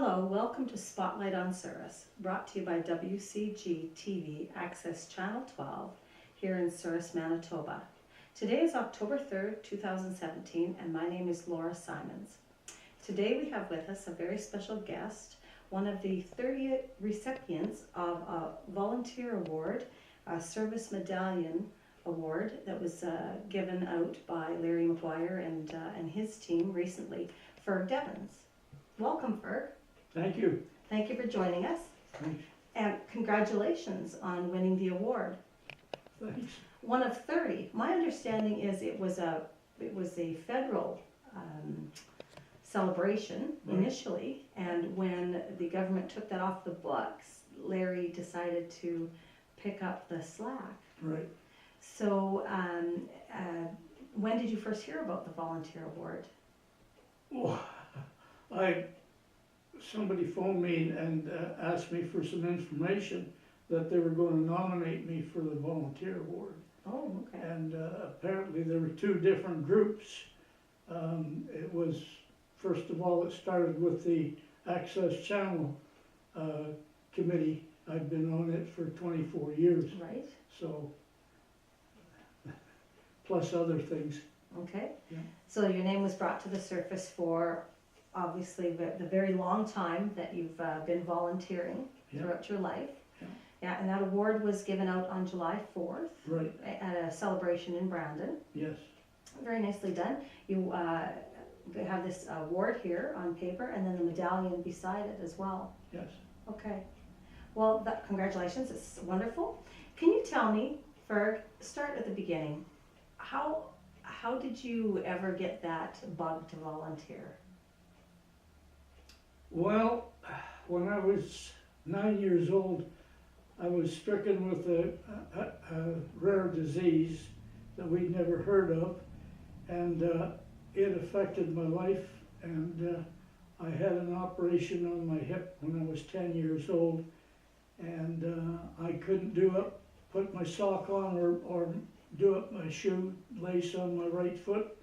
Hello, welcome to Spotlight on Souris, brought to you by WCG TV Access Channel 12 here in Souris, Manitoba. Today is October 3rd, 2017, and my name is Laura Simons. Today we have with us a very special guest, one of the 30 recipients of a volunteer award, a service medallion award that was given out by Larry McGuire and his team recently, Ferg Devins. Welcome, Ferg. Thank you. Thank you for joining us. Thanks. And congratulations on winning the award. Thanks. One of 30. My understanding is it was a federal celebration initially, and when the government took that off the books, Larry decided to pick up the slack. Right. So when did you first hear about the volunteer award? Well, somebody phoned me and asked me for some information that they were going to nominate me for the volunteer award. Oh, okay. And apparently there were two different groups. It was, first of all, it started with the Access Channel committee. I've been on it for 24 years. Right. So, plus other things. Okay. Yeah. So your name was brought to the surface for obviously the very long time that you've been volunteering throughout your life. Yeah. Yeah, and that award was given out on July 4th. Right. At a celebration in Brandon. Yes. Very nicely done. You have this award here on paper and then the medallion beside it as well. Yes. Okay. Well, congratulations. It's wonderful. Can you tell me, Ferg, start at the beginning. How did you ever get that bug to volunteer? Well, when I was 9 years old, I was stricken with a rare disease that we'd never heard of, and it affected my life, and I had an operation on my hip when I was 10 years old, and I couldn't put my sock on or do up my shoelace on my right foot,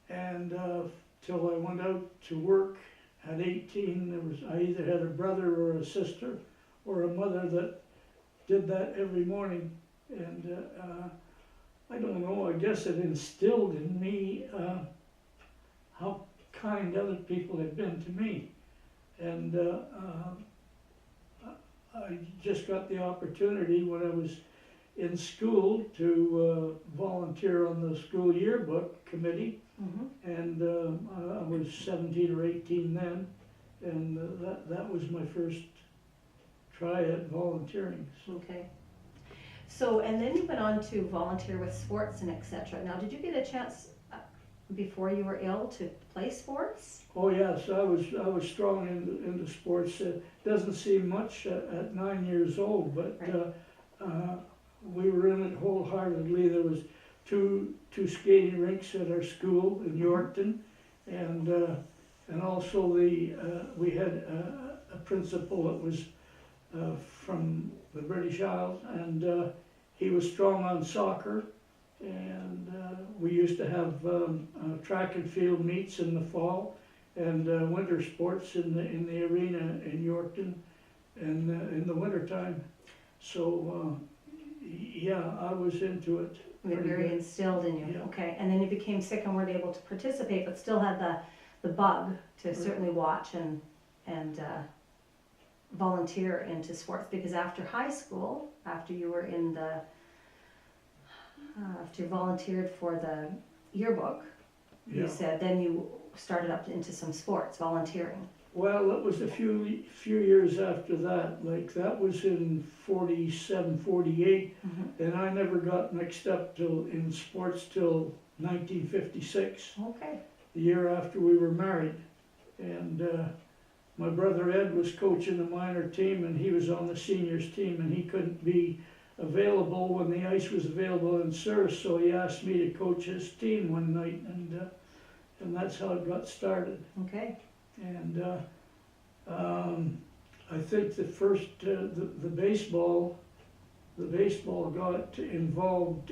and till I went out to work at 18, I either had a brother or a sister or a mother that did that every morning, and I don't know, I guess it instilled in me how kind other people had been to me, and I just got the opportunity when I was in school to volunteer on the school yearbook committee. Mm-hmm. And I was 17 or 18 then, and that was my first try at volunteering. So. Okay. So, and then you went on to volunteer with sports and etc. Now, did you get a chance before you were ill to play sports? Oh yes, I was strong into sports. It doesn't seem much at 9 years old, but right. We were in it wholeheartedly. There was two skating rinks at our school in Yorkton, and also we had a principal that was from the British Isles, and he was strong on soccer, and we used to have track and field meets in the fall, and winter sports in the arena in Yorkton, and in the wintertime. So yeah, I was into it. Very instilled in you. Yeah. Okay, and then you became sick and weren't able to participate, but still had the bug to right. certainly watch and volunteer into sports, because after high school, after you were in after you volunteered for the yearbook, you said then you started up into some sports, volunteering. Well, it was a few years after that, like that was in 47, 48, mm-hmm. and I never got mixed up in sports till 1956. Okay. The year after we were married, and my brother Ed was coaching the minor team, and he was on the seniors team, and he couldn't be available when the ice was available in Souris, so he asked me to coach his team one night, and that's how it got started. Okay. And I think the first the baseball got involved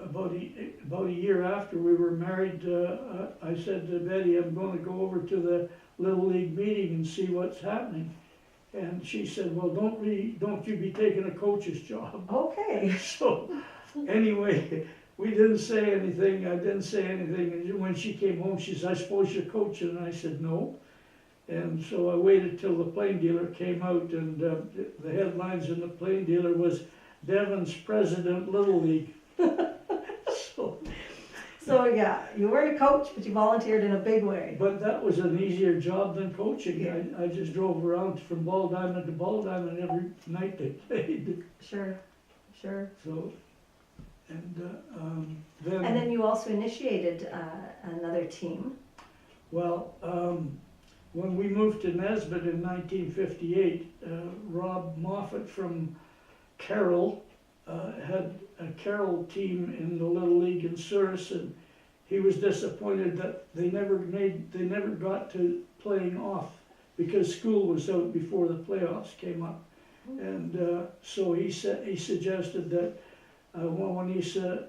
about a year after we were married, I said to Betty, I'm going to go over to the Little League meeting and see what's happening. And she said, well, don't you be taking a coach's job. Okay. So anyway, we didn't say anything. I didn't say anything. And when she came home, she said, I suppose you're coaching. And I said, no. And so I waited till the Plain Dealer came out, and the headlines in the Plain Dealer was Devins President Little League. So yeah, you weren't a coach, but you volunteered in a big way. But that was an easier job than coaching. Yeah. I just drove around from ball diamond to ball diamond every night they played. Sure, sure. So, and And then you also initiated another team. Well, when we moved to Nesbitt in 1958, Rob Moffat from Carroll had a Carroll team in the Little League in Souris, and he was disappointed that they never got to playing off because school was out before the playoffs came up. And so he suggested that Wawanesa,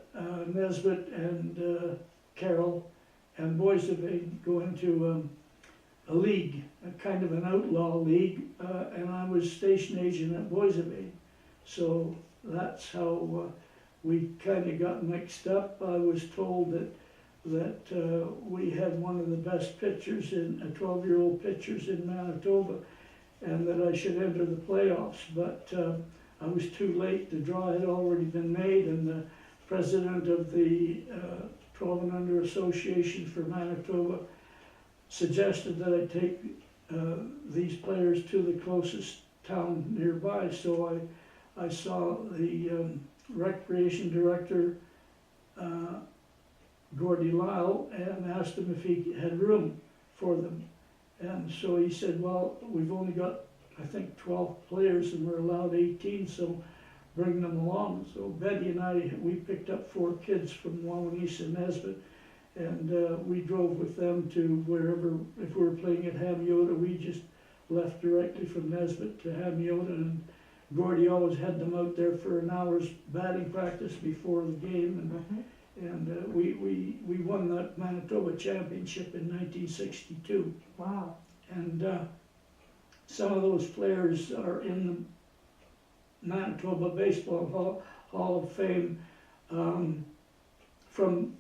Nesbitt, and Carroll and Boys of Aid go into a league, a kind of an outlaw league, and I was station agent at Boys of Aid. So that's how we kind of got mixed up. I was told that we had one of the best pitchers, 12-year-old pitchers in Manitoba, and that I should enter the playoffs. But I was too late. The draw had already been made, and the president of the 12 and Under Association for Manitoba suggested that I take these players to the closest town nearby. So I saw the recreation director, Gordy Lyle, and asked him if he had room for them. And so he said, well, we've only got, I think, 12 players and we're allowed 18, so bring them along. So Betty and I, we picked up 4 kids from Wawanesa and Nesbitt, and we drove with them to wherever. If we were playing at Hamiota, we just left directly from Nesbitt to Hamiota, and Gordy always had them out there for an hour's batting practice before the game, and we won that Manitoba championship in 1962. Wow. And some of those players are in the Manitoba Baseball Hall of Fame from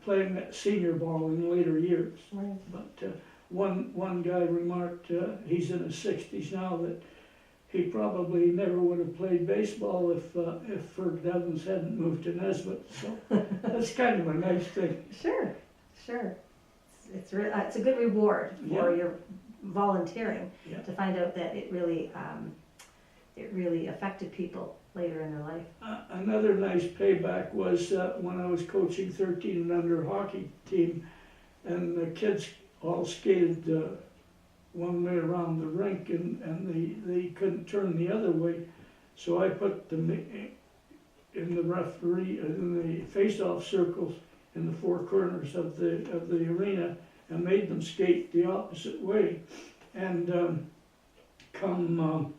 playing at senior ball in later years. Right. But one guy remarked, he's in his 60s now, that he probably never would have played baseball if Ferg Devins hadn't moved to Nesbitt. So that's kind of a nice thing. Sure, sure. It's a good reward for your volunteering to find out that it really affected people later in their life. Another nice payback was when I was coaching 13 and under hockey team, and the kids all skated one way around the rink, and they couldn't turn the other way. So I put them in the face-off circles in the 4 corners of the arena, and made them skate the opposite way. And come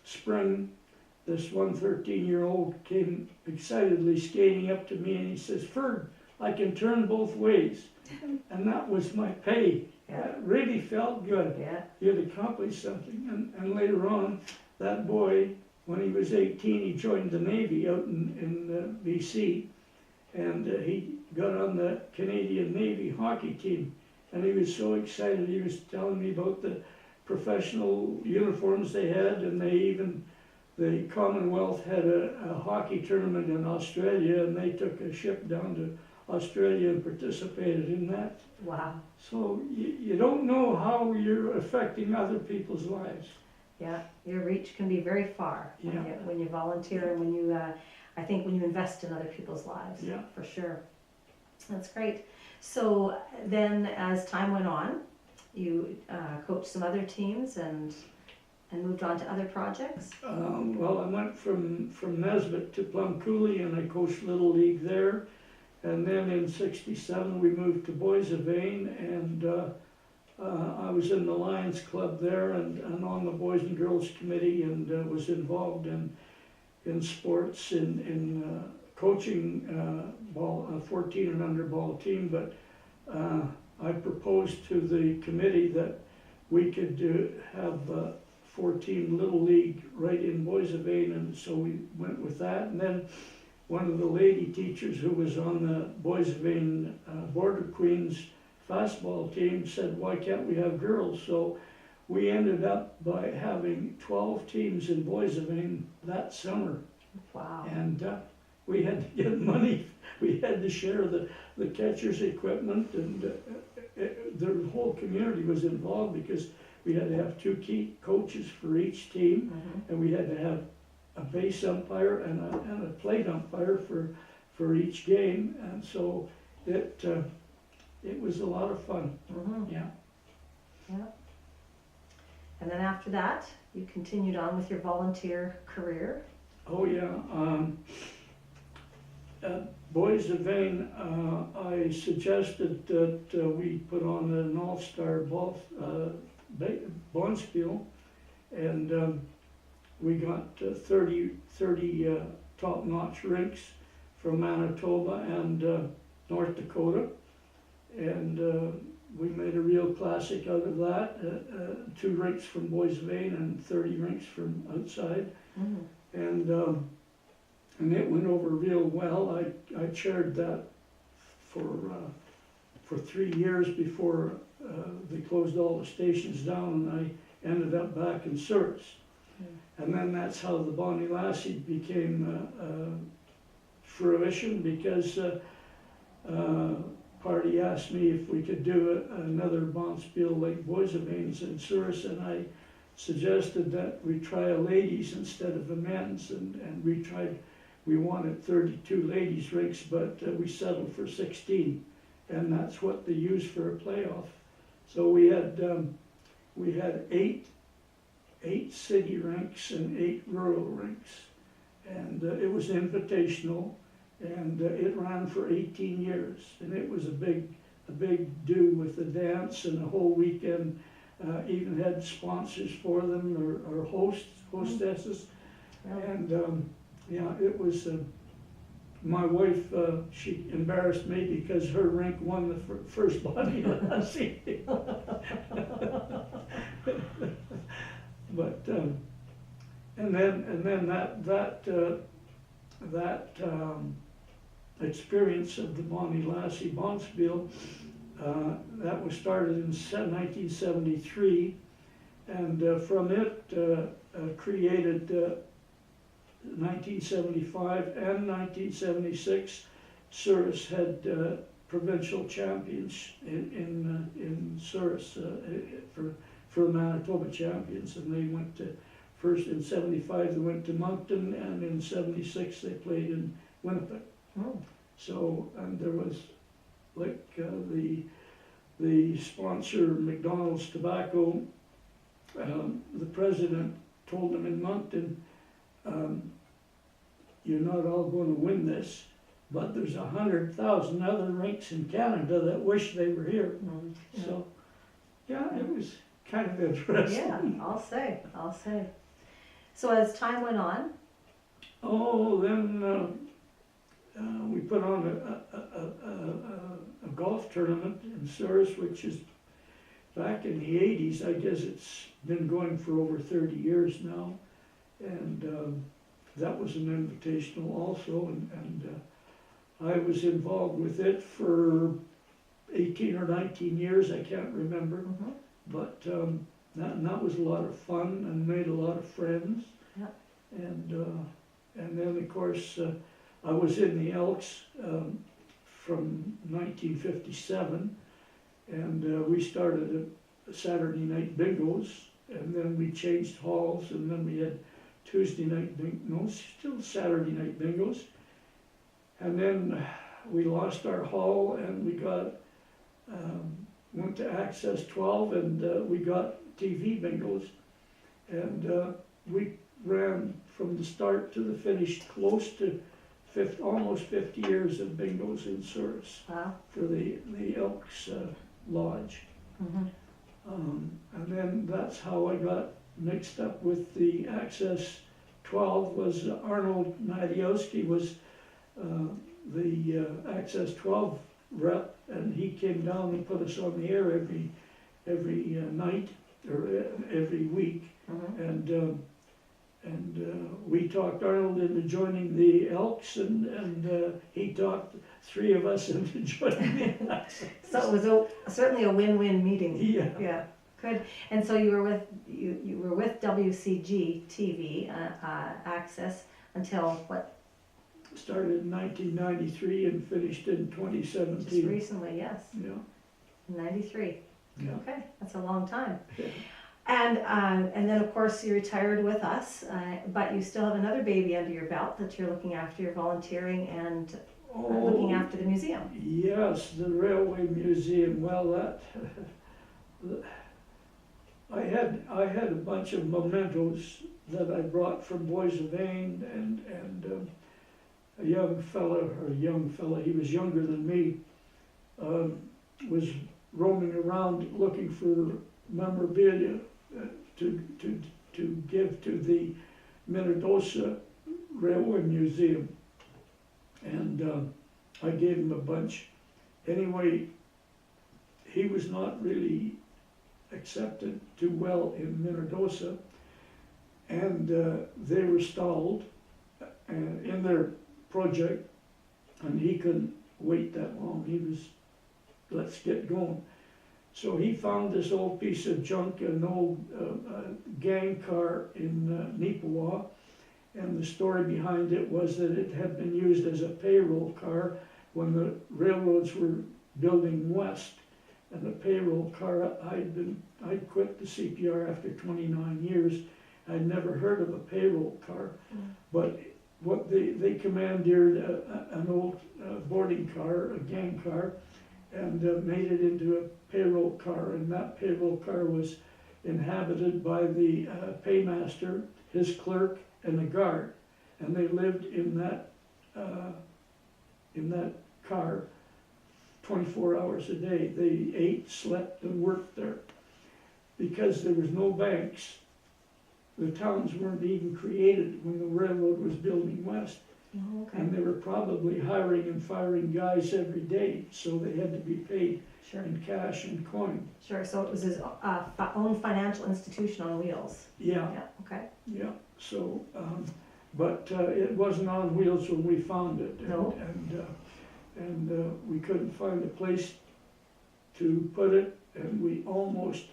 spring, this one 13-year-old came excitedly skating up to me, and he says, "Ferg, I can turn both ways." And that was my pay. Yeah. It really felt good. Yeah. He had accomplished something. And later on, that boy, when he was 18, he joined the Navy out in BC, and he got on the Canadian Navy hockey team. And he was so excited. He was telling me about the professional uniforms they had, and the Commonwealth had a hockey tournament in Australia, and they took a ship down to Australia and participated in that. Wow. So you don't know how you're affecting other people's lives. Yeah, your reach can be very far when you volunteer and when you, I think when you invest in other people's lives. Yeah. For sure. That's great. So then as time went on, you coached some other teams and moved on to other projects? Well, I went from Nesbitt to Plum Coulee, and I coached Little League there. And then in '67 we moved to Boys of Aid, and I was in the Lions Club there and on the Boys and Girls Committee, and was involved in sports, in coaching a 14 and under ball team, but I proposed to the committee that we could have 4-team Little League right in Boissevain, and so we went with that. And then one of the lady teachers who was on the Boissevain Border Queens fastball team said, why can't we have girls? So we ended up by having 12 teams in Boissevain that summer. Wow. And we had to get money, we had to share the catcher's equipment, and the whole community was involved because we had to have 2 key coaches for each team, and we had to have a base umpire and a plate umpire for each game, and so it was a lot of fun. Yeah. Yeah. And then after that, you continued on with your volunteer career. Oh yeah. At Boissevain, I suggested that we put on an all-star bonspiel, and we got 30 top-notch rinks from Manitoba and North Dakota, and we made a real classic out of that. 2 rinks from Boissevain and 30 rinks from outside, and it went over real well. I chaired that for 3 years before they closed all the stations down, and I ended up back in Souris. And then that's how the Bonnie Lassie became fruition, because party asked me if we could do another bonspiel like Boissevain's in Souris, and I suggested that we try a ladies instead of a men's, and we wanted 32 ladies rinks, but we settled for 16, and that's what they used for a playoff. So we had 8 city rinks and 8 rural rinks, and it was invitational, and it ran for 18 years, and it was a big do with the dance and the whole weekend. Even had sponsors for them, or hostesses, and yeah, it was. My wife, she embarrassed me because her rink won the first Bonnie Lassie. But and then that experience of the Bonnie Lassie bonspiel, that was started in 1973, and from it created 1975 and 1976, Souris had provincial champions in Souris for the Manitoba champions, and they went to first in 75. They went to Moncton, and in 76 they played in Winnipeg. So, and there was like the sponsor McDonald's Tobacco. The president told them in Moncton, you're not all going to win this, but there's 100,000 other rinks in Canada that wish they were here. Yeah. So, yeah, it was kind of interesting. Yeah, I'll say. So as time went on? Oh, then we put on a golf tournament in Souris, which is back in the 80s. I guess it's been going for over 30 years now. And that was an invitational also, and I was involved with it for 18 or 19 years, I can't remember, but that was a lot of fun and made a lot of friends. Yeah. And then of course I was in the Elks from 1957, and we started Saturday night bingos, and then we changed halls, and then we had Tuesday night still Saturday night bingos, and then we lost our hall, and we got went to Access 12, and we got TV bingos, and we ran from the start to the finish close to almost 50 years of bingos in Souris. Wow. For the Elks Lodge. And then that's how I got mixed up with the Access 12. Was Arnold Nadiowski was the Access 12 rep, and he came down and put us on the air every night or every week, Mhm. and we talked Arnold into joining the Elks, and he talked three of us into joining the Elks. So it was certainly a win-win meeting. Yeah. Yeah, good. And so you were with WCG TV Access until what? Started in 1993 and finished in Just 2017. recently, yes. Yeah. 93. Yeah. Okay, that's a long time. And then of course you retired with us, but you still have another baby under your belt that you're looking after. You're volunteering and looking after the museum. Yes, the Railway Museum. Well, that I had a bunch of mementos that I brought from Boissevain, and a young fella, he was younger than me, was roaming around looking for memorabilia to give to the Minnedosa Railway Museum, and I gave him a bunch. Anyway, he was not really accepted too well in Minnedosa, and they were stalled in their project, and he couldn't wait that long. He was, let's get going. So he found this old piece of junk, an old gang car in Neepawa, and the story behind it was that it had been used as a payroll car when the railroads were building west. And the payroll car, I'd quit the CPR after 29 years. I'd never heard of a payroll car, but what they commandeered an old boarding car, a gang car, and made it into a payroll car, and that payroll car was inhabited by the paymaster, his clerk, and the guard, and they lived in that car 24 hours a day. They ate, slept, and worked there. Because there was no banks, the towns weren't even created when the railroad was building west. Oh, okay. And they were probably hiring and firing guys every day, so they had to be paid Sure. in cash and coin. Sure. So it was his own financial institution on wheels. Yeah, Yeah. Okay. yeah. So, but it wasn't on wheels when we found it. No. And we couldn't find a place to put it, and we almost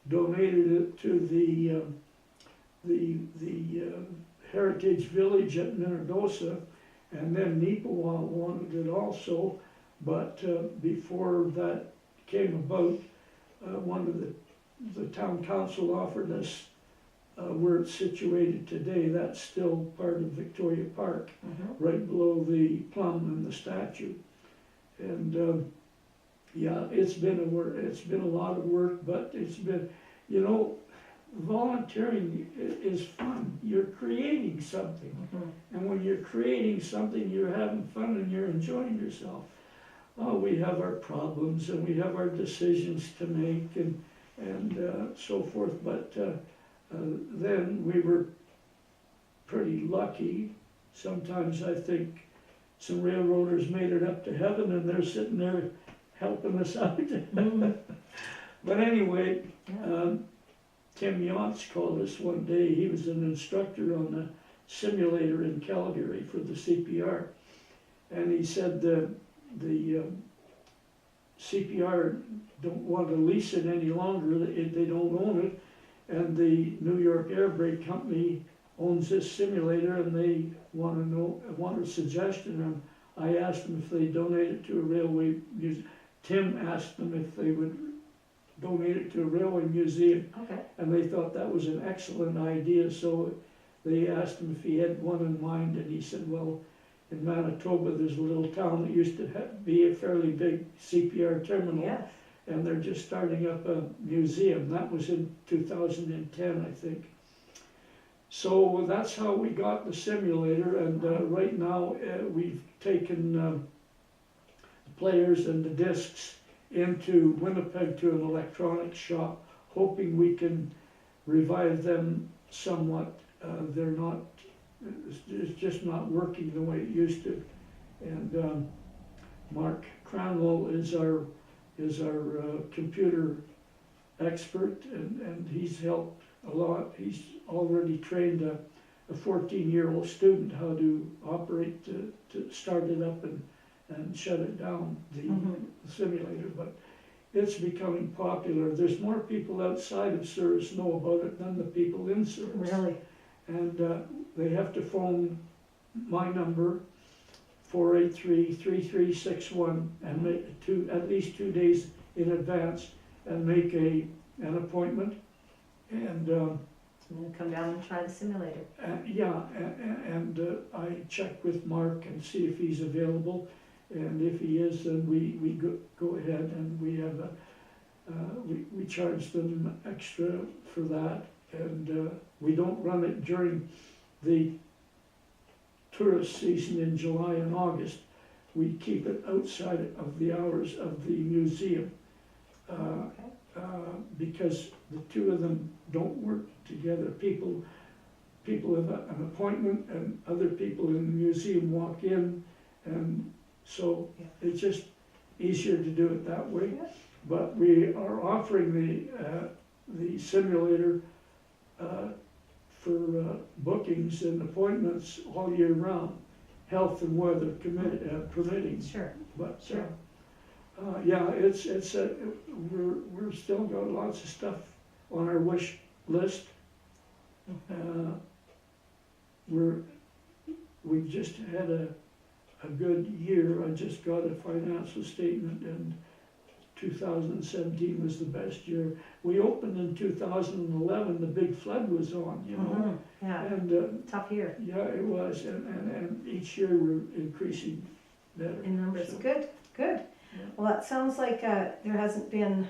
donated it to the Heritage Village at Minnedosa, and then Neepawa wanted it also, but before that came about, one of the town council offered us where it's situated today. That's still part of Victoria Park, right below the plum and the statue. And yeah, it's been a lot of work, but it's been, volunteering is fun. You're creating something, and when you're creating something, you're having fun and you're enjoying yourself. Oh, we have our problems and we have our decisions to make and so forth, but then we were pretty lucky. Sometimes I think some railroaders made it up to heaven and they're sitting there helping us out. But anyway, Tim Yonts called us one day. He was an instructor on the simulator in Calgary for the CPR. And he said the CPR don't want to lease it any longer. They don't own it. And the New York Air Brake Company owns this simulator, and they want a suggestion. And I asked them if they donate it to a railway museum. Tim asked them if they would donate it to a railway museum. Okay. And they thought that was an excellent idea, so they asked him if he had one in mind, and he said, well, in Manitoba there's a little town that used to be a fairly big CPR terminal. Yes. And they're just starting up a museum. That was in 2010, I think. So that's how we got the simulator, and right now we've taken the players and the discs into Winnipeg to an electronics shop, hoping we can revive them somewhat. It's just not working the way it used to. And Mark Cranwell is our computer expert, and he's helped a lot. He's already trained a 14-year-old student how to operate, to start it up and shut it down, the simulator. But it's becoming popular. There's more people outside of Souris know about it than the people in Souris. Really? And they have to phone my number, 483-3361, and make at least 2 days in advance, and make an appointment. And come down and try the simulator. yeah, and I check with Mark and see if he's available, and if he is, then we go ahead, and we have we charge them extra for that, and we don't run it during the tourist season in July and August. We keep it outside of the hours of the museum, because the two of them don't work together. People have an appointment, and other people in the museum walk in, and so it's just easier to do it that way. Yeah. But we are offering the simulator for bookings and appointments all year round, health and weather permitting. Sure. But Sure. yeah, we're still got lots of stuff on our wish list. We've just had a good year. I just got a financial statement, and 2017 was the best year. We opened in 2011, the big flood was on, you know. Yeah, And tough year yeah, it was, and each year we're increasing better. in numbers. So, Good. yeah. Well, that sounds like there hasn't been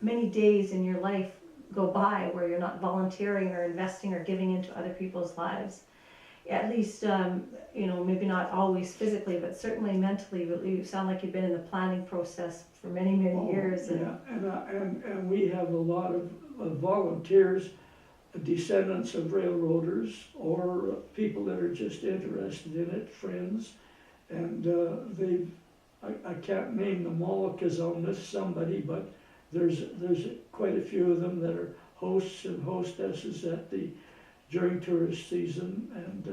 many days in your life go by where you're not volunteering or investing or giving into other people's lives. At least, maybe not always physically, but certainly mentally. You sound like you've been in the planning process for many, many years. Yeah, and we have a lot of volunteers, descendants of railroaders, or people that are just interested in it, friends. And I can't name them all because I'll miss somebody, but there's quite a few of them that are hosts and hostesses during tourist season, and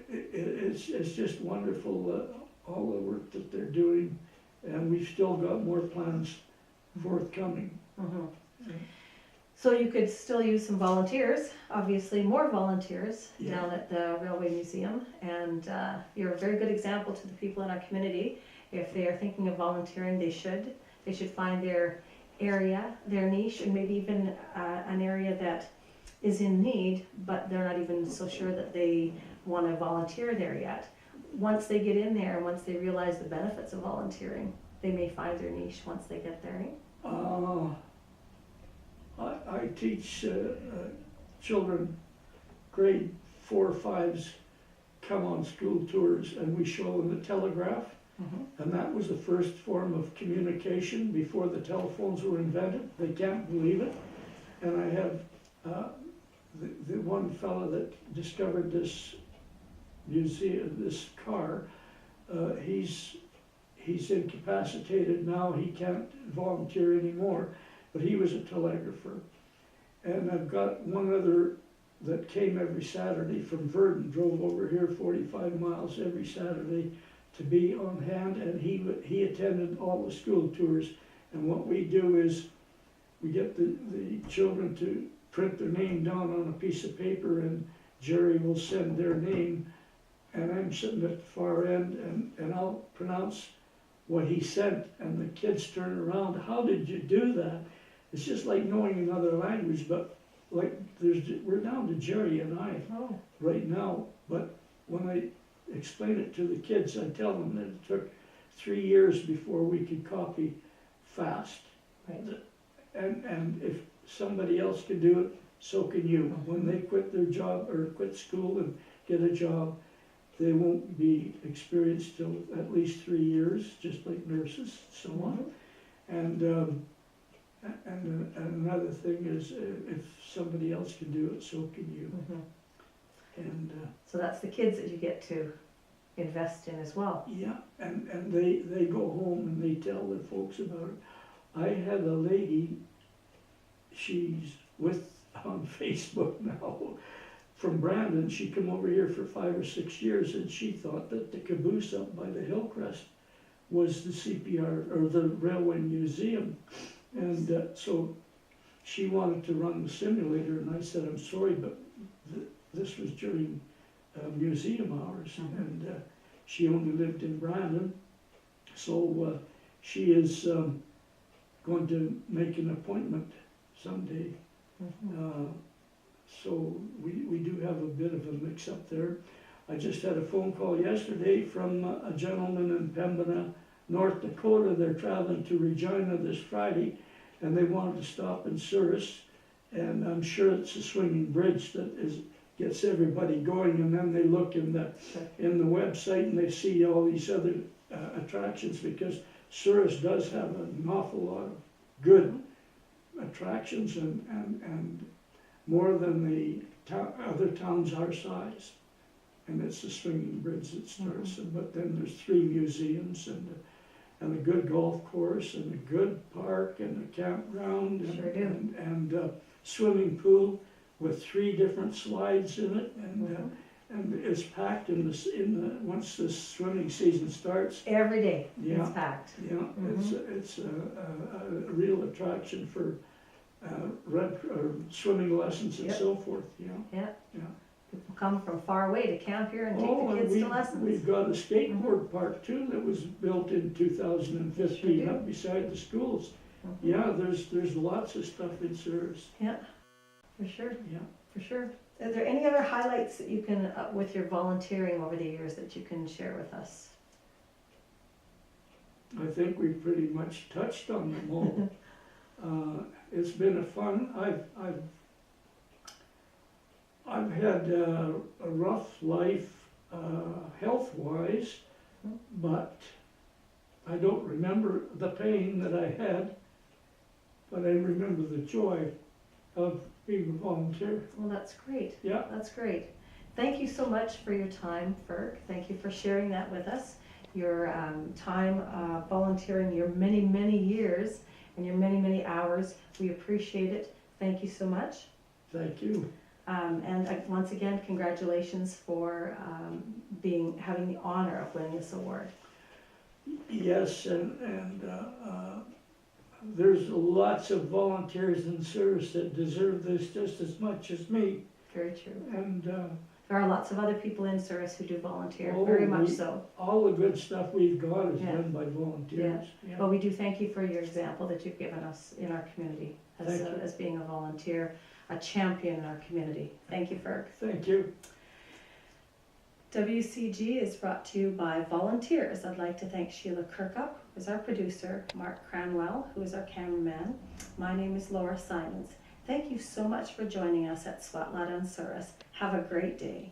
it's just wonderful, all the work that they're doing, and we've still got more plans forthcoming. So you could still use some volunteers, obviously more volunteers Yeah. down at the Railway Museum, and you're a very good example to the people in our community. If they are thinking of volunteering, they should find their area, their niche, and maybe even an area that is in need, but they're not even so sure that they want to volunteer there yet. Once they get in there and once they realize the benefits of volunteering, they may find their niche once they get there. I teach children, grade 4 or 5s, come on school tours, and we show them the telegraph. And that was the first form of communication before the telephones were invented. They can't believe it. And I have the one fellow that discovered this museum, this car. He's incapacitated now. He can't volunteer anymore. But he was a telegrapher. And I've got one other that came every Saturday from Verdun, drove over here 45 miles every Saturday to be on hand, and he attended all the school tours. And what we do is we get the children to print their name down on a piece of paper, and Jerry will send their name, and I'm sitting at the far end, and I'll pronounce what he sent, and the kids turn around, how did you do that? It's just like knowing another language, but like we're down to Jerry and I right now, but when I explain it to the kids, I tell them that it took 3 years before we could copy fast. Right. And if somebody else can do it, so can you. When they quit their job or quit school and get a job, they won't be experienced till at least 3 years, just like nurses, so on. And another thing is, if somebody else can do it, so can you. And So that's the kids that you get to invest in as well. yeah, and they go home and they tell their folks about it. I had a lady, she's on Facebook now, from Brandon. She come over here for 5 or 6 years, and she thought that the caboose up by the Hillcrest was the CPR, or the Railway Museum. And so she wanted to run the simulator, and I said, I'm sorry, but this was during museum hours. Mhm. And she only lived in Brandon. So she is going to make an appointment someday. Mhm. So we do have a bit of a mix-up there. I just had a phone call yesterday from a gentleman in Pembina, North Dakota. They're traveling to Regina this Friday, and they wanted to stop in Souris. And I'm sure it's a swinging bridge that gets everybody going. And then they look in the website and they see all these other attractions, because Souris does have an awful lot of good attractions, and more than the other towns our size. And it's the swinging bridge that starts. But then there's 3 museums and a good golf course and a good park and a campground Sure do. and swimming pool with 3 different slides in it. And it's packed once the swimming season starts. Every day Yeah. it's packed. Yeah, it's a real attraction for swimming lessons and Yep. so forth. Yeah. Yeah. Yeah. People come from far away to camp here and take Oh, the and kids to lessons. we've got a skateboard park too that was built in 2015 Sure do. up beside the schools. Mhm. Yeah, there's lots of stuff in Souris. Yeah, for sure, Yeah. for sure. Are there any other highlights that you can, with your volunteering over the years, that you can share with us? I think we've pretty much touched on them all. It's been a fun. I've had a rough life health-wise, but I don't remember the pain that I had, but I remember the joy of being a volunteer. Well, that's great. Yeah. That's great. Thank you so much for your time, Ferg. Thank you for sharing that with us. Your time volunteering, your many, many years and your many, many hours. We appreciate it. Thank you so much. Thank you. And once again, congratulations for having the honor of winning this award. Yes, and there's lots of volunteers in service that deserve this just as much as me. Very true. And There are lots of other people in service who do volunteer, Oh, very much so. all the good stuff we've got is Yeah. done by volunteers. Yeah. But we do thank you for your example that you've given us in our community Thank you. as being a volunteer, a champion in our community. Thank you, Ferg. Thank you. WCG is brought to you by volunteers. I'd like to thank Sheila Kirkup, who is our producer, Mark Cranwell, who is our cameraman. My name is Laura Simons. Thank you so much for joining us at Swatlat on Souris. Have a great day.